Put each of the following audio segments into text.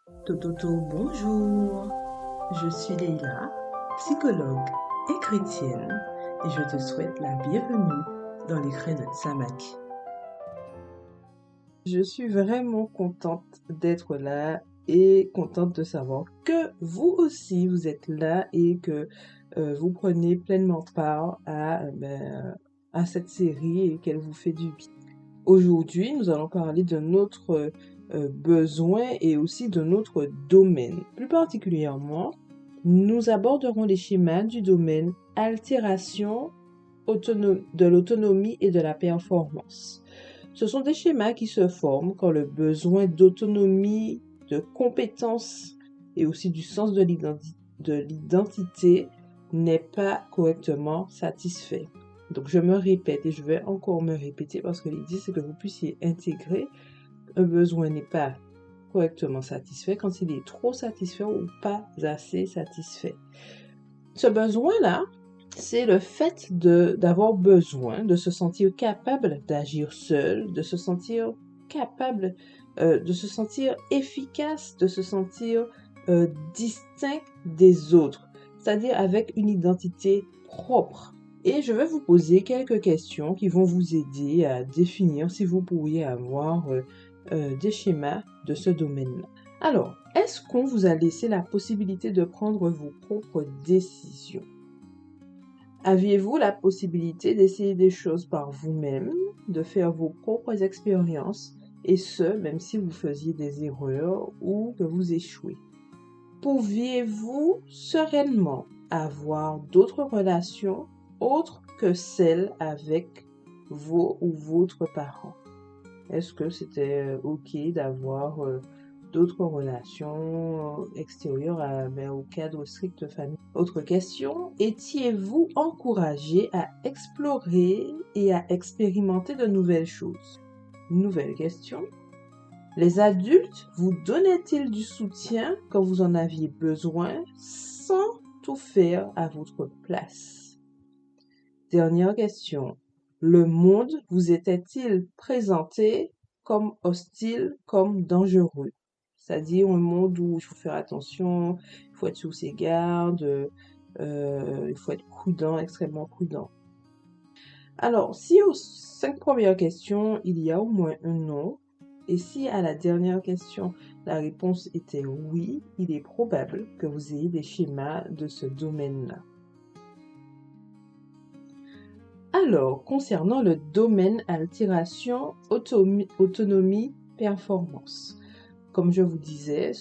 Bonjour, je suis Leïla, psychologue et chrétienne, et je te souhaite la bienvenue dans les crênes Samak. Je suis vraiment contente d'être là et contente de savoir que vous aussi vous êtes là et que vous prenez pleinement part à cette série et qu'elle vous fait du bien. Aujourd'hui, nous allons parler de notre besoin et aussi de notre domaine. Plus particulièrement, nous aborderons les schémas du domaine altération de l'autonomie et de la performance. Ce sont des schémas qui se forment quand le besoin d'autonomie, de compétence et aussi du sens de l'identité n'est pas correctement satisfait. Donc, je me répète et je vais encore me répéter parce que l'idée, c'est que vous puissiez intégrer un besoin n'est pas correctement satisfait quand il est trop satisfait ou pas assez satisfait. Ce besoin-là, c'est le fait d'avoir besoin de se sentir capable d'agir seul, de se sentir capable, de se sentir efficace, de se sentir distinct des autres, c'est-à-dire avec une identité propre. Et je vais vous poser quelques questions qui vont vous aider à définir si vous pourriez avoir des schémas de ce domaine-là. Alors, est-ce qu'on vous a laissé la possibilité de prendre vos propres décisions? Aviez-vous la possibilité d'essayer des choses par vous-même, de faire vos propres expériences, et ce, même si vous faisiez des erreurs ou que vous échouez? Pouviez-vous sereinement avoir d'autres relations autres que celles avec vos ou votre parent? Est-ce que c'était OK d'avoir d'autres relations extérieures au cadre strict de famille? Autre question, étiez-vous encouragé à explorer et à expérimenter de nouvelles choses? Nouvelle question. Les adultes vous donnaient-ils du soutien quand vous en aviez besoin sans tout faire à votre place? Dernière question. Le monde vous était-il présenté comme hostile, comme dangereux? C'est-à-dire un monde où il faut faire attention, il faut être sur ses gardes, il faut être prudent, extrêmement prudent. Alors, si aux 5 premières questions, il y a au moins un non, et si à la dernière question, la réponse était oui, il est probable que vous ayez des schémas de ce domaine-là. Alors, concernant le domaine altération, autonomie, performance. Comme je vous disais,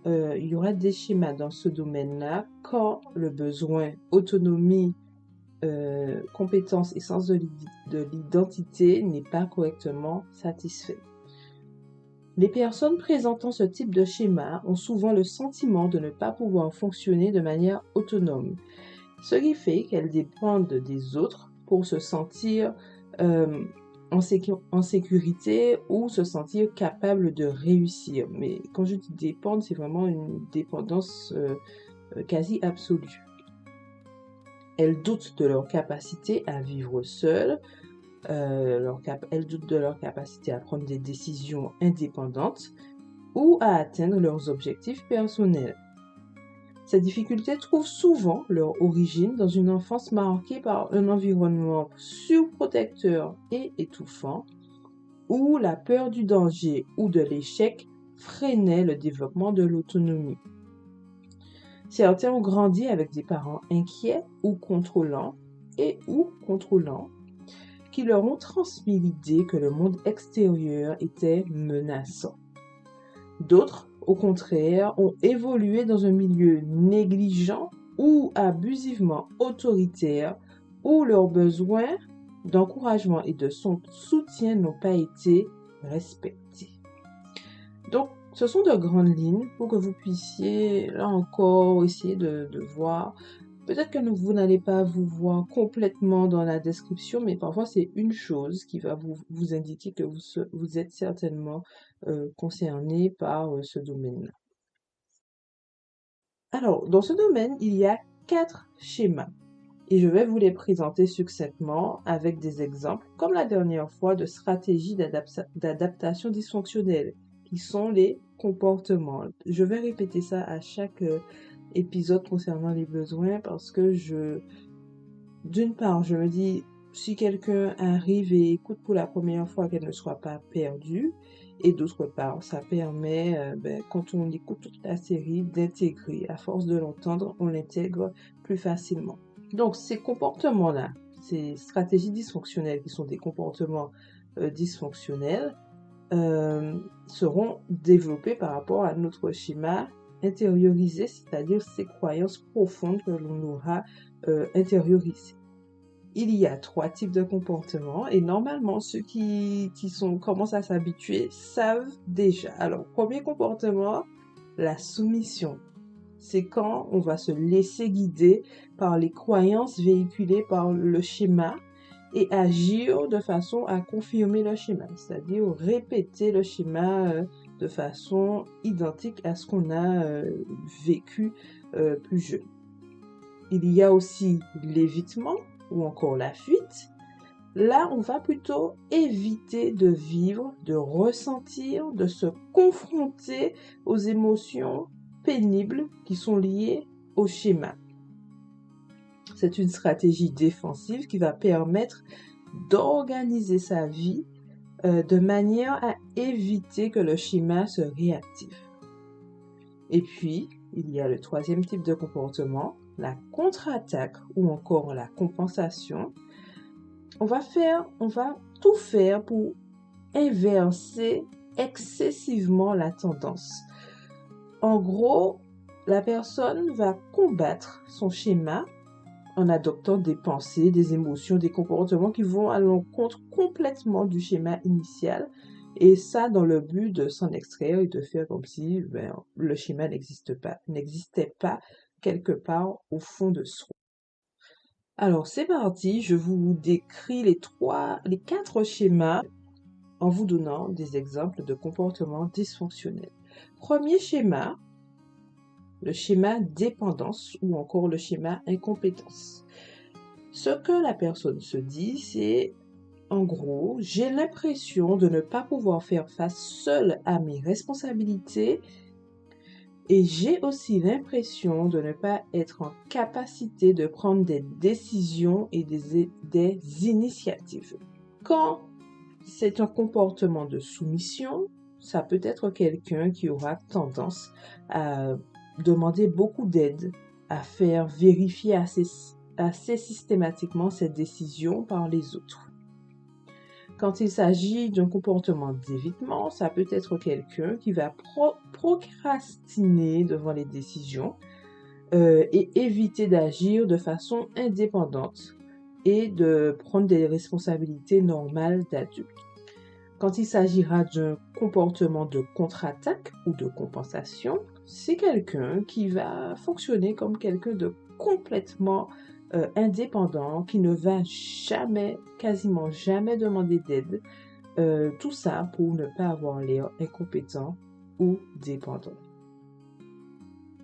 il y aura des schémas dans ce domaine-là quand le besoin autonomie, compétence et sens de l'identité n'est pas correctement satisfait. Les personnes présentant ce type de schéma ont souvent le sentiment de ne pas pouvoir fonctionner de manière autonome, ce qui fait qu'elles dépendent des autres pour se sentir en sécurité ou se sentir capable de réussir. Mais quand je dis dépendre, c'est vraiment une dépendance quasi absolue. Elles doutent de leur capacité à vivre seules, elles doutent de leur capacité à prendre des décisions indépendantes ou à atteindre leurs objectifs personnels. Ces difficultés trouvent souvent leur origine dans une enfance marquée par un environnement surprotecteur et étouffant, où la peur du danger ou de l'échec freinait le développement de l'autonomie. Certains ont grandi avec des parents inquiets ou contrôlants qui leur ont transmis l'idée que le monde extérieur était menaçant. D'autres, au contraire, ont évolué dans un milieu négligent ou abusivement autoritaire, où leurs besoins d'encouragement et de soutien n'ont pas été respectés. Donc, ce sont de grandes lignes pour que vous puissiez, là encore, essayer de voir. Peut-être que vous n'allez pas vous voir complètement dans la description, mais parfois c'est une chose qui va vous indiquer que vous êtes certainement concerné par ce domaine-là. Alors, dans ce domaine, il y a 4 schémas et je vais vous les présenter succinctement avec des exemples, comme la dernière fois, de stratégies d'adaptation dysfonctionnelle, qui sont les comportements. Je vais répéter ça à chaque épisode concernant les besoins parce que d'une part, je me dis, si quelqu'un arrive et écoute pour la première fois, qu'elle ne soit pas perdue, et d'autre part, ça permet, quand on écoute toute la série, d'intégrer. À force de l'entendre, on l'intègre plus facilement. Donc, ces comportements-là, ces stratégies dysfonctionnelles qui sont des comportements dysfonctionnels, seront développés par rapport à notre schéma intériorisé, c'est-à-dire ces croyances profondes que l'on aura intériorisées. Il y a 3 types de comportements et normalement ceux qui commencent à s'habituer savent déjà. Alors, premier comportement, la soumission. C'est quand on va se laisser guider par les croyances véhiculées par le schéma et agir de façon à confirmer le schéma, c'est-à-dire répéter le schéma de façon identique à ce qu'on a vécu plus jeune. Il y a aussi l'évitement ou encore la fuite. Là, on va plutôt éviter de vivre, de ressentir, de se confronter aux émotions pénibles qui sont liées au schéma. C'est une stratégie défensive qui va permettre d'organiser sa vie de manière à éviter que le schéma se réactive. Et puis, il y a le 3e type de comportement, la contre-attaque ou encore la compensation. On va tout faire pour inverser excessivement la tendance. En gros, la personne va combattre son schéma en adoptant des pensées, des émotions, des comportements qui vont à l'encontre complètement du schéma initial, et ça dans le but de s'en extraire et de faire comme si le schéma n'existait pas quelque part au fond de soi. Alors c'est parti, je vous décris les 4 schémas en vous donnant des exemples de comportements dysfonctionnels. Premier schéma, le schéma dépendance ou encore le schéma incompétence. Ce que la personne se dit, c'est en gros, j'ai l'impression de ne pas pouvoir faire face seule à mes responsabilités et j'ai aussi l'impression de ne pas être en capacité de prendre des décisions et des initiatives. Quand c'est un comportement de soumission, ça peut être quelqu'un qui aura tendance à demander beaucoup d'aide, à faire vérifier assez systématiquement ses décisions par les autres. Quand il s'agit d'un comportement d'évitement, ça peut être quelqu'un qui va procrastiner devant les décisions et éviter d'agir de façon indépendante et de prendre des responsabilités normales d'adulte. Quand il s'agira d'un comportement de contre-attaque ou de compensation, c'est quelqu'un qui va fonctionner comme quelqu'un de complètement indépendant, qui ne va quasiment jamais demander d'aide. Tout ça pour ne pas avoir l'air incompétent ou dépendant.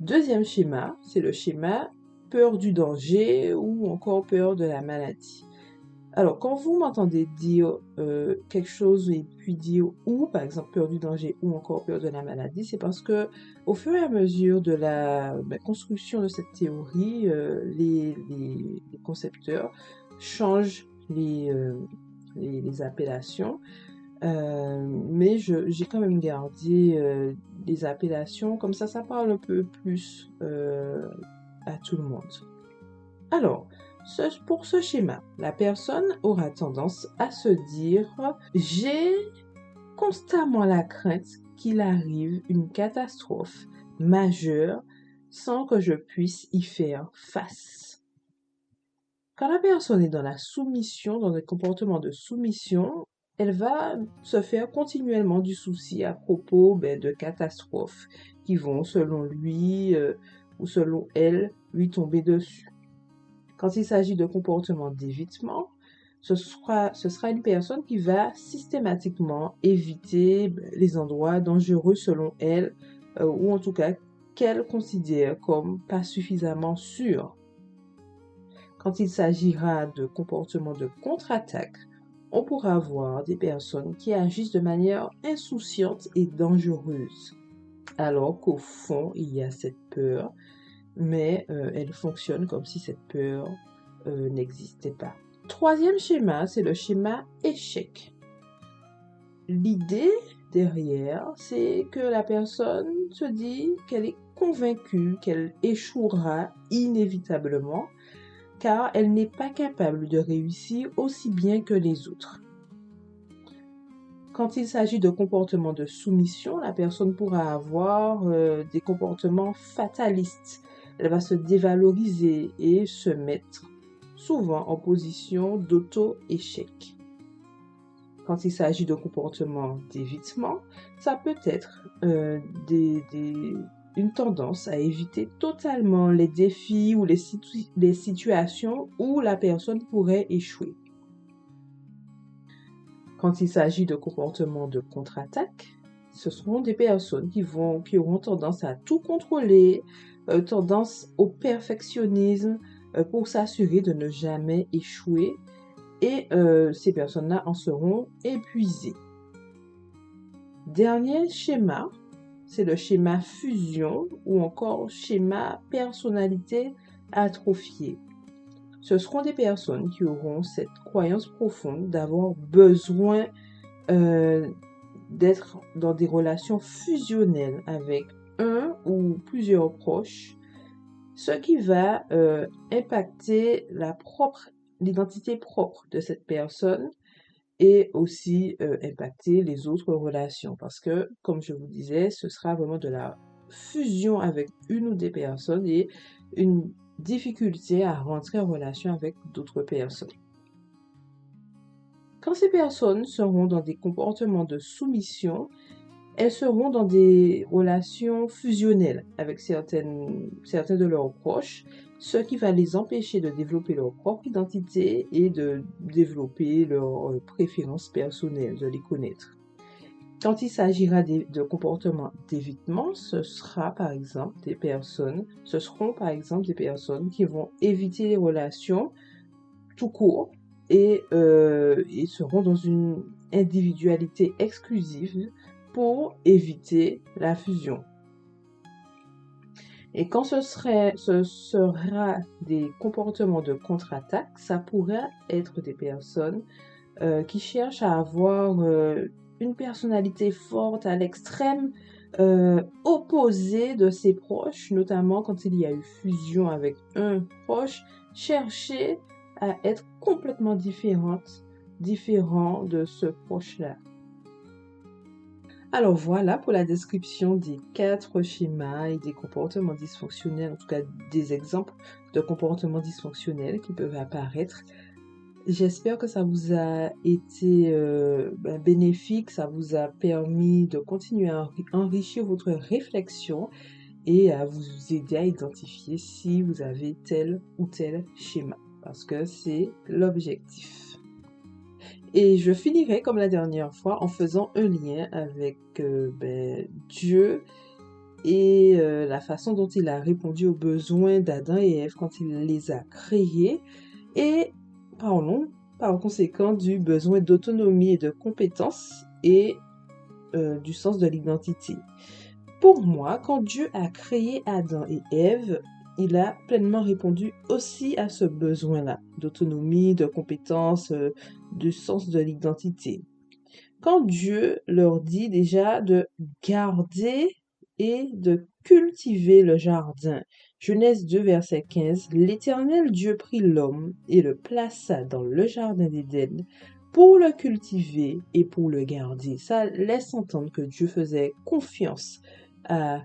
Deuxième schéma, c'est le schéma peur du danger ou encore peur de la maladie. Alors, quand vous m'entendez dire quelque chose et puis dire ou, par exemple, peur du danger ou encore peur de la maladie, c'est parce que au fur et à mesure de la construction de cette théorie, les concepteurs changent les appellations, mais j'ai quand même gardé les appellations, comme ça parle un peu plus à tout le monde. Alors, pour ce schéma, la personne aura tendance à se dire « J'ai constamment la crainte qu'il arrive une catastrophe majeure sans que je puisse y faire face. » Quand la personne est dans la soumission, dans un comportement de soumission, elle va se faire continuellement du souci à propos de catastrophes qui vont, selon lui ou selon elle, lui tomber dessus. Quand il s'agit de comportement d'évitement, ce sera une personne qui va systématiquement éviter les endroits dangereux selon elle, ou en tout cas qu'elle considère comme pas suffisamment sûrs. Quand il s'agira de comportement de contre-attaque, on pourra voir des personnes qui agissent de manière insouciante et dangereuse. alors qu'au fond, il y a cette peur, mais elle fonctionne comme si cette peur n'existait pas. Troisième schéma, c'est le schéma échec. L'idée derrière, c'est que la personne se dit qu'elle est convaincue qu'elle échouera inévitablement, car elle n'est pas capable de réussir aussi bien que les autres. Quand il s'agit de comportements de soumission, la personne pourra avoir des comportements fatalistes. Elle va se dévaloriser et se mettre souvent en position d'auto-échec. Quand il s'agit de comportements d'évitement, ça peut être une tendance à éviter totalement les défis ou les situations où la personne pourrait échouer. Quand il s'agit de comportements de contre-attaque, ce seront des personnes qui auront tendance à tout contrôler, tendance au perfectionnisme pour s'assurer de ne jamais échouer, et ces personnes-là en seront épuisées. Dernier schéma, c'est le schéma fusion ou encore schéma personnalité atrophiée. Ce seront des personnes qui auront cette croyance profonde d'avoir besoin d'être dans des relations fusionnelles avec un ou plusieurs proches, ce qui va impacter l'identité propre de cette personne et aussi impacter les autres relations. Parce que, comme je vous disais, ce sera vraiment de la fusion avec une ou des personnes et une difficulté à rentrer en relation avec d'autres personnes. Quand ces personnes seront dans des comportements de soumission, elles seront dans des relations fusionnelles avec certains de leurs proches, ce qui va les empêcher de développer leur propre identité et de développer leurs préférences personnelles, de les connaître. Quand il s'agira de comportements d'évitement, ce seront par exemple des personnes qui vont éviter les relations tout court et seront dans une individualité exclusive pour éviter la fusion. Et quand ce sera des comportements de contre-attaque, ça pourrait être des personnes qui cherchent à avoir une personnalité forte à l'extrême opposée de ses proches, notamment quand il y a eu fusion avec un proche, chercher à être complètement différent de ce proche-là. Alors voilà pour la description des 4 schémas et des comportements dysfonctionnels, en tout cas des exemples de comportements dysfonctionnels qui peuvent apparaître. J'espère que ça vous a été bénéfique, ça vous a permis de continuer à enrichir votre réflexion et à vous aider à identifier si vous avez tel ou tel schéma, parce que c'est l'objectif. Et je finirai comme la dernière fois en faisant un lien avec Dieu et la façon dont il a répondu aux besoins d'Adam et Ève quand il les a créés. Et parlons par conséquent du besoin d'autonomie et de compétence et du sens de l'identité. Pour moi, quand Dieu a créé Adam et Ève, il a pleinement répondu aussi à ce besoin-là, d'autonomie, de compétence, du sens de l'identité. Quand Dieu leur dit déjà de garder et de cultiver le jardin, Genèse 2, verset 15, l'Éternel Dieu prit l'homme et le plaça dans le jardin d'Éden pour le cultiver et pour le garder. Ça laisse entendre que Dieu faisait confiance à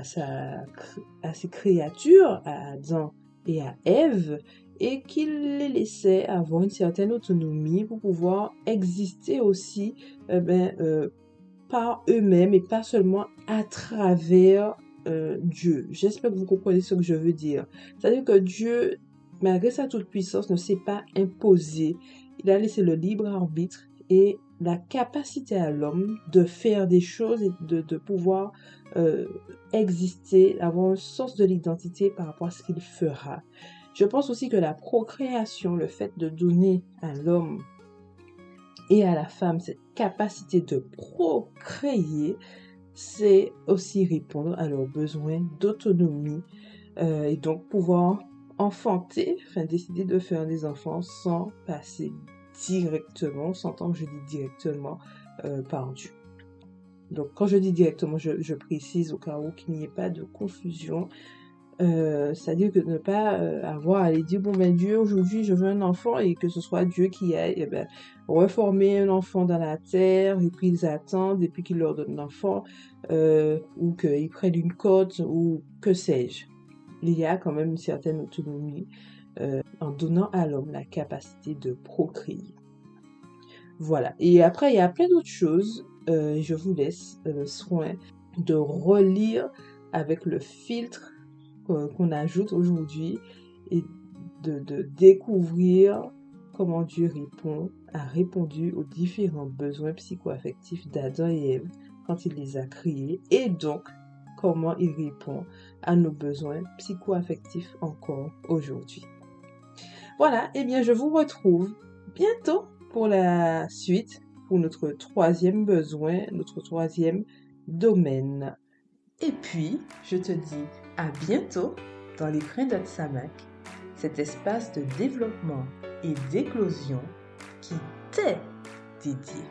ses créatures, à Adam et à Ève, et qu'il les laissait avoir une certaine autonomie pour pouvoir exister aussi par eux-mêmes et pas seulement à travers Dieu. J'espère que vous comprenez ce que je veux dire. C'est-à-dire que Dieu, malgré sa toute-puissance, ne s'est pas imposé. Il a laissé le libre arbitre et la capacité à l'homme de faire des choses et de pouvoir exister, avoir un sens de l'identité par rapport à ce qu'il fera. Je pense aussi que la procréation, le fait de donner à l'homme et à la femme cette capacité de procréer, c'est aussi répondre à leurs besoins d'autonomie et donc pouvoir enfanter, enfin décider de faire des enfants sans passer directement, s'entend que je dis directement, par Dieu. Donc quand je dis directement, je précise au cas où qu'il n'y ait pas de confusion. C'est-à-dire que ne pas avoir à aller dire, bon ben Dieu, aujourd'hui je veux un enfant, et que ce soit Dieu qui aille reformer un enfant dans la terre, et puis ils attendent, et puis qu'il leur donne l'enfant, ou qu'ils prennent une cote, ou que sais-je. Il y a quand même une certaine autonomie en donnant à l'homme la capacité de procréer. Voilà. Et après, il y a plein d'autres choses. Je vous laisse le soin de relire avec le filtre qu'on ajoute aujourd'hui et de découvrir comment Dieu a répondu aux différents besoins psycho-affectifs d'Adam et Ève quand il les a créés, et donc comment il répond à nos besoins psycho-affectifs encore aujourd'hui. Voilà, et bien je vous retrouve bientôt pour la suite, pour notre troisième besoin, notre troisième domaine. Et puis, je te dis à bientôt dans les Grains d'Otsamak, cet espace de développement et d'éclosion qui t'est dédié.